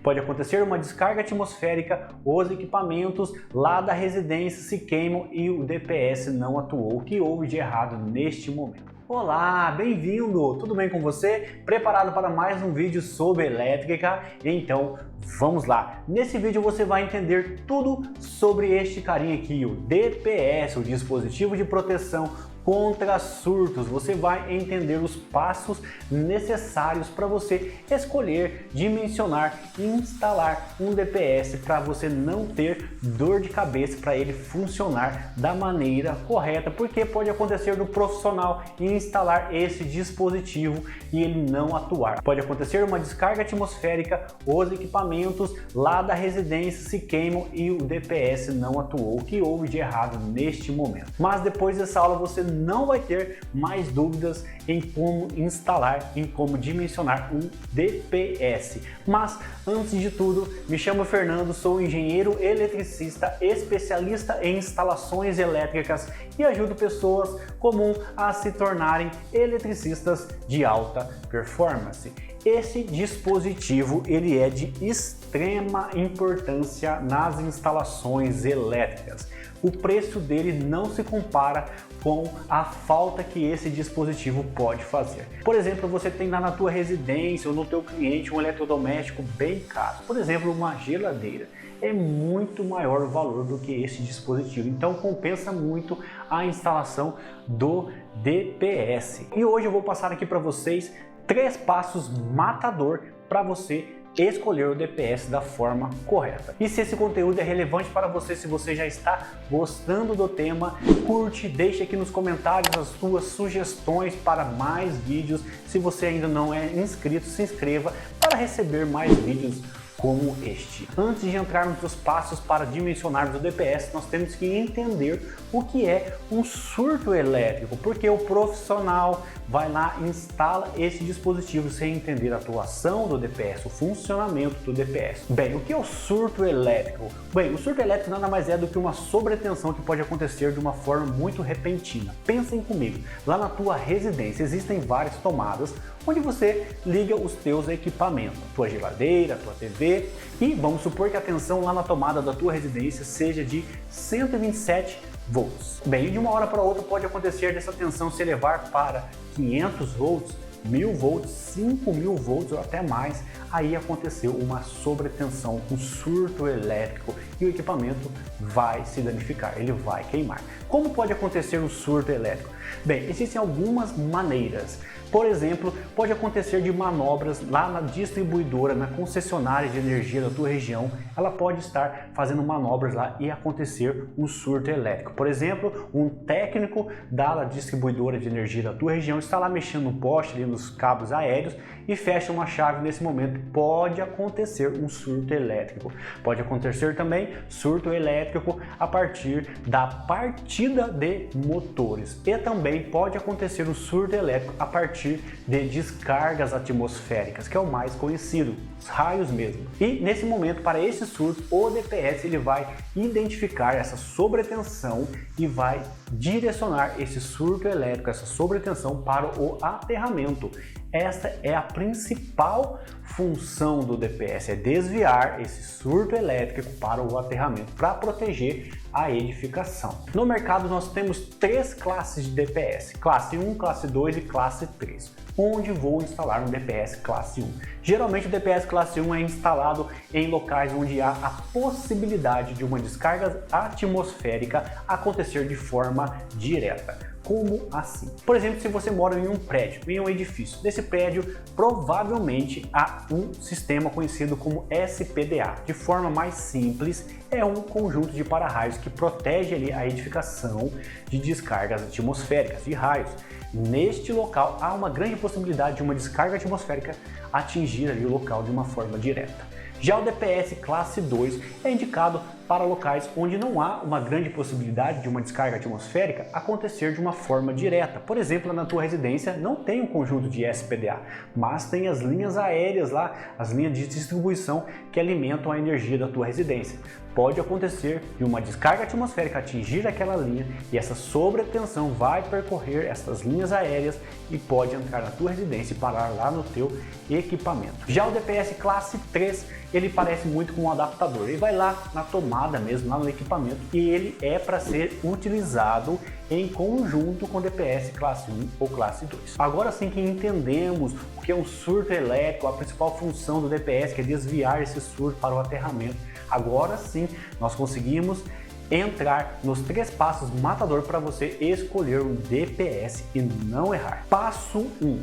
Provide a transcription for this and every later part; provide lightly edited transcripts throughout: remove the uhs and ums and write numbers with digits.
Pode acontecer uma descarga atmosférica, os equipamentos lá da residência se queimam e o DPS não atuou. O que houve de errado neste momento? Olá, bem-vindo! Tudo bem com você? Preparado para mais um vídeo sobre elétrica? Então, vamos lá! Nesse vídeo você vai entender tudo sobre este carinha aqui, o DPS, o dispositivo de proteção contra surtos. Você vai entender os passos necessários para você escolher, dimensionar e instalar um DPS para você não ter dor de cabeça, para ele funcionar da maneira correta, porque pode acontecer do profissional instalar esse dispositivo e ele não atuar. Pode acontecer uma descarga atmosférica, os equipamentos lá da residência se queimam e o DPS não atuou. O que houve de errado neste momento? Mas depois dessa aula você não vai ter mais dúvidas em como instalar, em como dimensionar um DPS. Mas antes de tudo, me chamo Fernando, sou engenheiro eletricista, especialista em instalações elétricas e ajudo pessoas comuns a se tornarem eletricistas de alta performance. Esse dispositivo ele é de extrema importância nas instalações elétricas. O preço dele não se compara com a falta que esse dispositivo pode fazer. Por exemplo, você tem lá na tua residência ou no teu cliente um eletrodoméstico bem caro, por exemplo, uma geladeira. É muito maior o valor do que esse dispositivo, então compensa muito a instalação do DPS. E hoje eu vou passar aqui para vocês 3 passos matador para você escolher o DPS da forma correta. E se esse conteúdo é relevante para você, se você já está gostando do tema, curte, deixe aqui nos comentários as suas sugestões para mais vídeos. Se você ainda não é inscrito, se inscreva para receber mais vídeos como este. Antes de entrarmos nos passos para dimensionarmos o DPS, nós temos que entender o que é um surto elétrico, porque o profissional vai lá e instala esse dispositivo sem entender a atuação do DPS, o funcionamento do DPS. Bem, o que é o surto elétrico? Bem, o surto elétrico nada mais é do que uma sobretensão que pode acontecer de uma forma muito repentina. Pensem comigo, lá na tua residência existem várias tomadas onde você liga os teus equipamentos, tua geladeira, tua TV, e vamos supor que a tensão lá na tomada da tua residência seja de 127 volts. Bem, de uma hora para outra pode acontecer dessa tensão se elevar para 500 volts, 1000 volts, 5000 volts ou até mais. Aí aconteceu uma sobretensão, um surto elétrico e o equipamento vai se danificar, ele vai queimar. Como pode acontecer um surto elétrico? Bem, existem algumas maneiras. Por exemplo, pode acontecer de manobras lá na distribuidora, na concessionária de energia da tua região, ela pode estar fazendo manobras lá e acontecer um surto elétrico. Por exemplo, um técnico da distribuidora de energia da tua região está lá mexendo no poste, ali nos cabos aéreos e fecha uma chave. Nesse momento pode acontecer um surto elétrico. Pode acontecer também surto elétrico a partir da partida de motores e também pode acontecer um surto elétrico a partir de descargas atmosféricas, que é o mais conhecido, os raios mesmo. E nesse momento, para esse surto, o DPS ele vai identificar essa sobretensão e vai direcionar esse surto elétrico, essa sobretensão para o aterramento. Esta é a principal função do DPS, é desviar esse surto elétrico para o aterramento, para proteger a edificação. No mercado nós temos 3 classes de DPS, classe 1, classe 2 e classe 3. Onde vou instalar um DPS classe 1? Geralmente o DPS classe 1 é instalado em locais onde há a possibilidade de uma descarga atmosférica acontecer de forma direta. Como assim? Por exemplo, se você mora em um prédio, em um edifício, nesse prédio provavelmente há um sistema conhecido como SPDA. De forma mais simples, é um conjunto de para-raios que protege ali a edificação de descargas atmosféricas, de raios. Neste local há uma grande possibilidade de uma descarga atmosférica atingir ali o local de uma forma direta. Já o DPS classe 2 é indicado para locais onde não há uma grande possibilidade de uma descarga atmosférica acontecer de uma forma direta. Por exemplo, na tua residência não tem um conjunto de SPDA, mas tem as linhas aéreas lá, as linhas de distribuição que alimentam a energia da tua residência. Pode acontecer de uma descarga atmosférica atingir aquela linha e essa sobretensão vai percorrer essas linhas aéreas e pode entrar na tua residência e parar lá no teu equipamento. Já o DPS classe 3, ele parece muito com um adaptador. Ele vai lá na tomada mesmo, lá no equipamento, e ele é para ser utilizado em conjunto com o DPS classe 1 ou classe 2. Agora sim que entendemos o que é um surto elétrico, a principal função do DPS, que é desviar esse surto para o aterramento. Agora sim nós conseguimos entrar nos 3 passos matador para você escolher um DPS e não errar. Passo 1.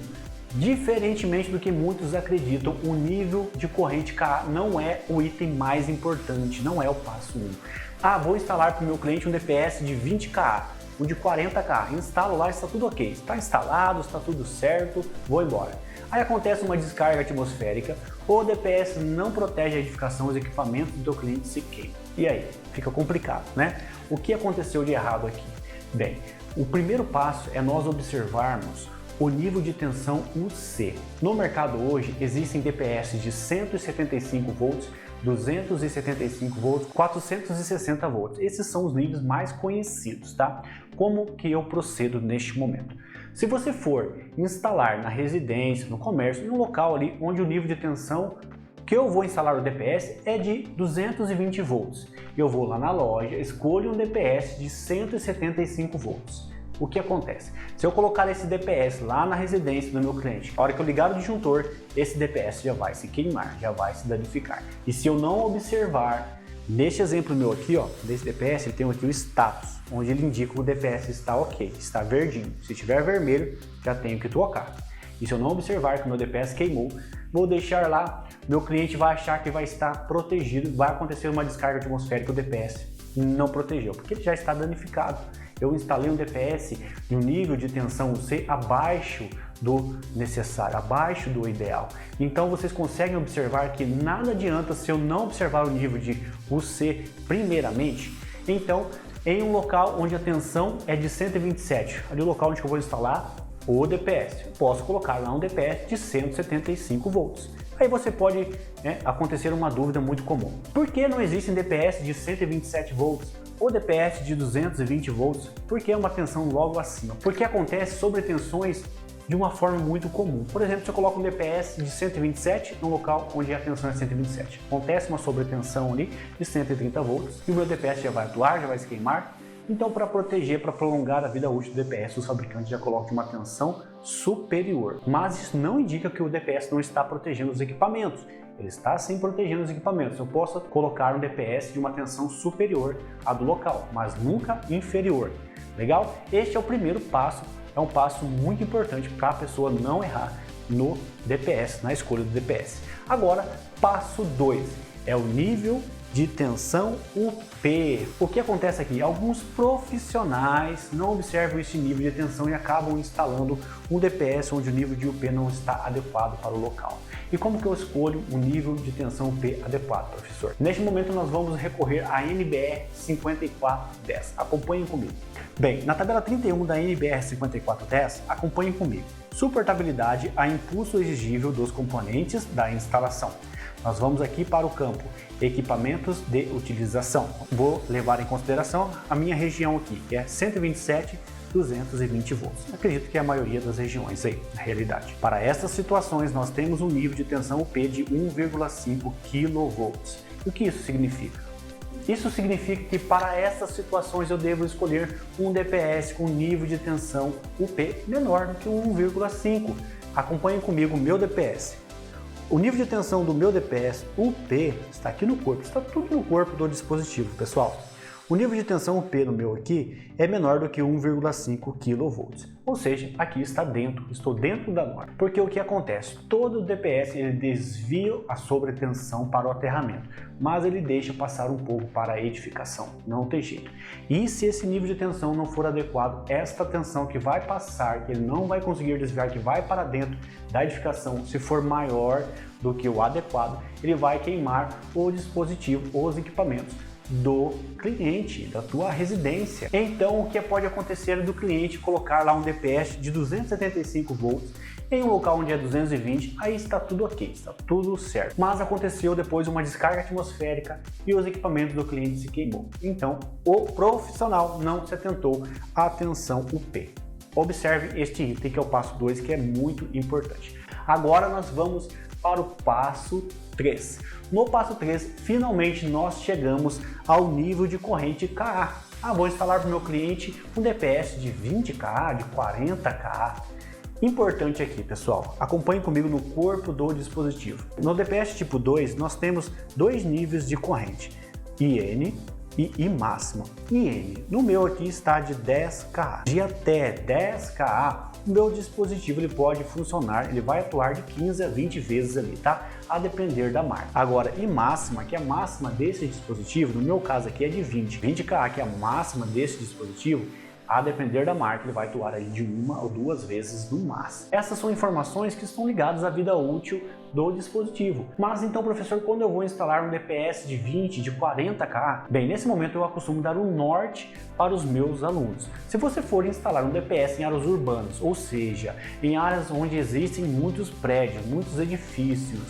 Diferentemente do que muitos acreditam, o nível de corrente KA não é o item mais importante, não é o passo 1. Ah, vou instalar para o meu cliente um DPS de 20 KA, um de 40 KA, instalo lá, está tudo ok, está instalado, está tudo certo, vou embora. Aí acontece uma descarga atmosférica, o DPS não protege a edificação, os equipamentos do teu cliente se queimam. E aí? Fica complicado, né? O que aconteceu de errado aqui? Bem, o primeiro passo é nós observarmos o nível de tensão UC. No mercado hoje existem DPS de 175 volts, 275 volts, 460 volts. Esses são os níveis mais conhecidos, tá? Como que eu procedo neste momento? Se você for instalar na residência, no comércio, em um local ali onde o nível de tensão que eu vou instalar o DPS é de 220 volts. Eu vou lá na loja, escolho um DPS de 175 volts. O que acontece? Se eu colocar esse DPS lá na residência do meu cliente, a hora que eu ligar o disjuntor, esse DPS já vai se queimar, já vai se danificar. E se eu não observar, neste exemplo meu aqui, ó, desse DPS, ele tem aqui o status, onde ele indica que o DPS está ok, está verdinho. Se estiver vermelho, já tenho que trocar. E se eu não observar que o meu DPS queimou, vou deixar lá, meu cliente vai achar que vai estar protegido, vai acontecer uma descarga atmosférica, o DPS não protegeu, porque ele já está danificado. Eu instalei um DPS de um nível de tensão UC abaixo do necessário, abaixo do ideal. Então vocês conseguem observar que nada adianta se eu não observar o nível de UC primeiramente. Então, em um local onde a tensão é de 127, ali o local onde eu vou instalar o DPS, eu posso colocar lá um DPS de 175 volts. Aí você pode acontecer uma dúvida muito comum. Por que não existem DPS de 127 volts ou DPS de 220 volts? Por que uma tensão logo acima? Porque acontece sobretensões de uma forma muito comum. Por exemplo, se eu coloco um DPS de 127 no local onde a tensão é 127, acontece uma sobretensão ali de 130 volts e o meu DPS já vai atuar, já vai se queimar. Então, para proteger, para prolongar a vida útil do DPS, os fabricantes já colocam uma tensão superior. Mas isso não indica que o DPS não está protegendo os equipamentos. Ele está sim protegendo os equipamentos. Eu posso colocar um DPS de uma tensão superior à do local, mas nunca inferior. Legal? Este é o primeiro passo. É um passo muito importante para a pessoa não errar no DPS, na escolha do DPS. Agora, passo 2 é o nível de tensão UP. O que acontece aqui? Alguns profissionais não observam esse nível de tensão e acabam instalando um DPS onde o nível de UP não está adequado para o local. E como que eu escolho o nível de tensão UP adequado, professor? Neste momento nós vamos recorrer à NBR 5410. Acompanhem comigo. Bem, na tabela 31 da NBR 5410, acompanhem comigo. Suportabilidade a impulso exigível dos componentes da instalação. Nós vamos aqui para o campo equipamentos de utilização. Vou levar em consideração a minha região aqui, que é 127, 220 volts. Acredito que é a maioria das regiões aí, na realidade. Para essas situações, nós temos um nível de tensão UP de 1,5 kV. O que isso significa? Isso significa que para essas situações eu devo escolher um DPS com nível de tensão UP menor do que 1,5. Acompanhem comigo o meu DPS. O nível de tensão do meu DPS UP está aqui no corpo, está tudo no corpo do dispositivo, pessoal. O nível de tensão UP no meu aqui é menor do que 1,5 kV, ou seja, aqui está dentro, estou dentro da norma. Porque o que acontece? Todo DPS ele desvia a sobretensão para o aterramento, mas ele deixa passar um pouco para a edificação, não tem jeito. E se esse nível de tensão não for adequado, esta tensão que vai passar, que ele não vai conseguir desviar, que vai para dentro da edificação, se for maior do que o adequado, ele vai queimar o dispositivo, os equipamentos do cliente, da tua residência. Então, o que pode acontecer do cliente colocar lá um DPS de 275 volts em um local onde é 220, aí está tudo ok, está tudo certo. Mas aconteceu depois uma descarga atmosférica e os equipamentos do cliente se queimou. Então, o profissional não se atentou à tensão UP. Observe este item que é o passo 2, que é muito importante. Agora nós vamos para o passo 3. No passo 3, finalmente nós chegamos ao nível de corrente KA. Vou instalar para o meu cliente um DPS de 20 KA, de 40 KA. Importante aqui, pessoal, acompanhe comigo no corpo do dispositivo. No DPS tipo 2, nós temos dois níveis de corrente, IN e I máxima. IN, no meu aqui está de 10 KA. De até 10 KA, o meu dispositivo ele pode funcionar, ele vai atuar de 15 a 20 vezes ali, tá? A depender da marca. Agora, I máxima, que é a máxima desse dispositivo, no meu caso aqui é de 20 KA, que é a máxima desse dispositivo, a depender da marca, ele vai atuar aí de 1 ou 2 vezes no máximo. Essas são informações que estão ligadas à vida útil do dispositivo. Mas então, professor, quando eu vou instalar um DPS de 20, de 40K, bem, nesse momento eu acostumo dar um norte para os meus alunos. Se você for instalar um DPS em áreas urbanas, ou seja, em áreas onde existem muitos prédios, muitos edifícios,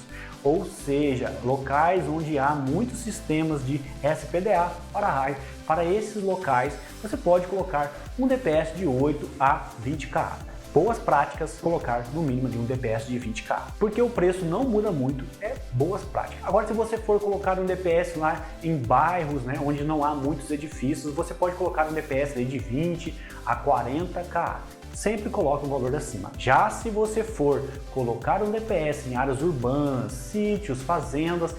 ou seja, locais onde há muitos sistemas de SPDA para raio, para esses locais você pode colocar um DPS de 8 a 20K. Boas práticas colocar no mínimo de um DPS de 20K, porque o preço não muda muito, é boas práticas. Agora, se você for colocar um DPS lá em bairros, né, onde não há muitos edifícios, você pode colocar um DPS de 20 a 40K. Sempre coloque um valor acima. Já se você for colocar um DPS em áreas urbanas, sítios, fazendas,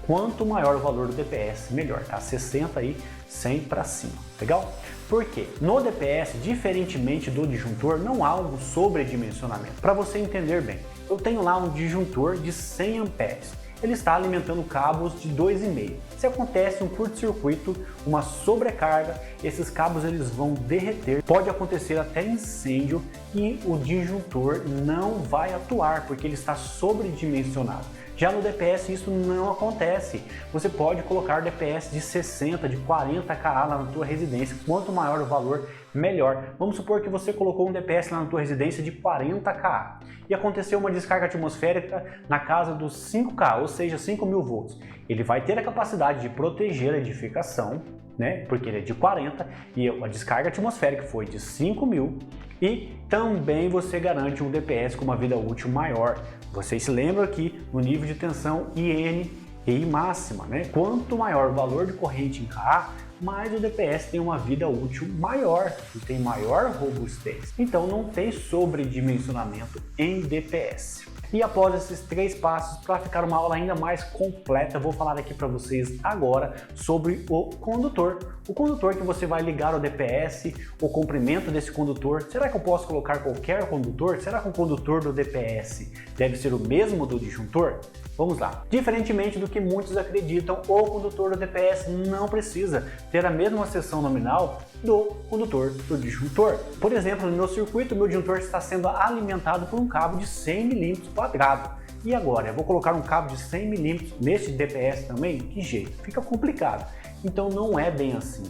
quanto maior o valor do DPS, melhor, tá? 60 aí, 100 para cima, legal? Por quê? No DPS, diferentemente do disjuntor, não há um sobredimensionamento. Para você entender bem, eu tenho lá um disjuntor de 100 amperes. Ele está alimentando cabos de 2,5. Se acontece um curto-circuito, uma sobrecarga, esses cabos eles vão derreter. Pode acontecer até incêndio e o disjuntor não vai atuar porque ele está sobredimensionado. Já no DPS isso não acontece. Você pode colocar DPS de 60, de 40K lá na tua residência. Quanto maior o valor, melhor. Vamos supor que você colocou um DPS lá na tua residência de 40K e aconteceu uma descarga atmosférica na casa dos 5K, ou seja, 5.000 volts. Ele vai ter a capacidade de proteger a edificação, né? Porque ele é de 40 e a descarga atmosférica foi de 5.000 e também você garante um DPS com uma vida útil maior. Vocês se lembram aqui no nível de tensão IN e I máxima, né? Quanto maior o valor de corrente em KA, mais o DPS tem uma vida útil maior e tem maior robustez. Então não tem sobredimensionamento em DPS. E após esses 3 passos, para ficar uma aula ainda mais completa, eu vou falar aqui para vocês agora sobre o condutor. O condutor que você vai ligar ao DPS, o comprimento desse condutor. Será que eu posso colocar qualquer condutor? Será que o condutor do DPS deve ser o mesmo do disjuntor? Vamos lá. Diferentemente do que muitos acreditam, o condutor do DPS não precisa ter a mesma seção nominal do condutor do disjuntor. Por exemplo, no meu circuito, o meu disjuntor está sendo alimentado por um cabo de 100 mm quadrado. E agora, eu vou colocar um cabo de 100 mm neste DPS também? Que jeito? Fica complicado. Então não é bem assim.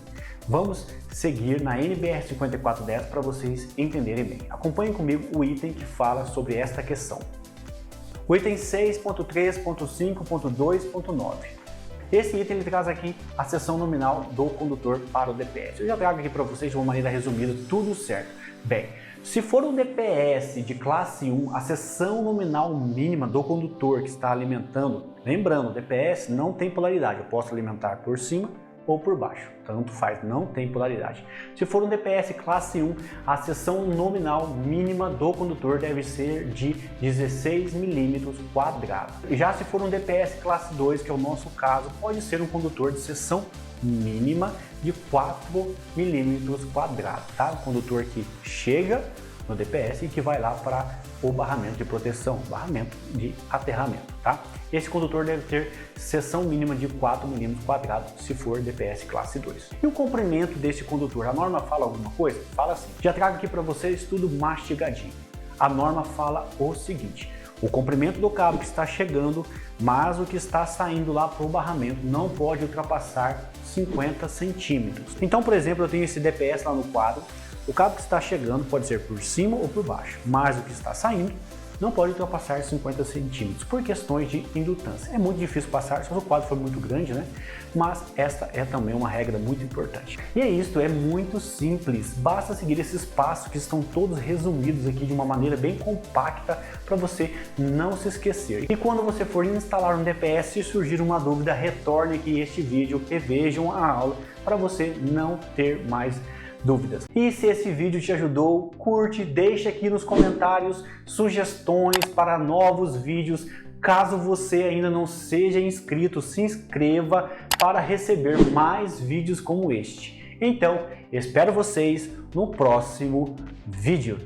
Vamos seguir na NBR 5410 para vocês entenderem bem. Acompanhem comigo o item que fala sobre esta questão. O item 6.3.5.2.9. Esse item ele traz aqui a seção nominal do condutor para o DPS. Eu já trago aqui para vocês de uma maneira resumida, tudo certo. Bem, se for um DPS de classe 1, a seção nominal mínima do condutor que está alimentando, lembrando, o DPS não tem polaridade, eu posso alimentar por cima ou por baixo, tanto faz, não tem polaridade. Se for um DPS classe 1, a seção nominal mínima do condutor deve ser de 16 mm quadrados. E já se for um DPS classe 2, que é o nosso caso, pode ser um condutor de seção mínima de 4 mm quadrados, tá? Um condutor que chega no DPS e que vai lá para o barramento de proteção, barramento de aterramento, tá? Esse condutor deve ter seção mínima de 4 mm quadrados se for DPS classe 2. E o comprimento desse condutor, a norma fala alguma coisa? Fala assim. Já trago aqui para vocês tudo mastigadinho. A norma fala o seguinte: o comprimento do cabo que está chegando, mas o que está saindo lá para o barramento não pode ultrapassar 50 centímetros. Então, por exemplo, eu tenho esse DPS lá no quadro. O cabo que está chegando pode ser por cima ou por baixo, mas o que está saindo não pode ultrapassar 50 centímetros por questões de indutância. É muito difícil passar se o quadro for muito grande, né? Mas esta é também uma regra muito importante. E é isso, é muito simples, basta seguir esses passos que estão todos resumidos aqui de uma maneira bem compacta para você não se esquecer. E quando você for instalar um DPS, se surgir uma dúvida, retorne aqui este vídeo e vejam a aula para você não ter mais dúvidas. E se esse vídeo te ajudou, curte, deixa aqui nos comentários sugestões para novos vídeos. Caso você ainda não seja inscrito, se inscreva para receber mais vídeos como este. Então, espero vocês no próximo vídeo.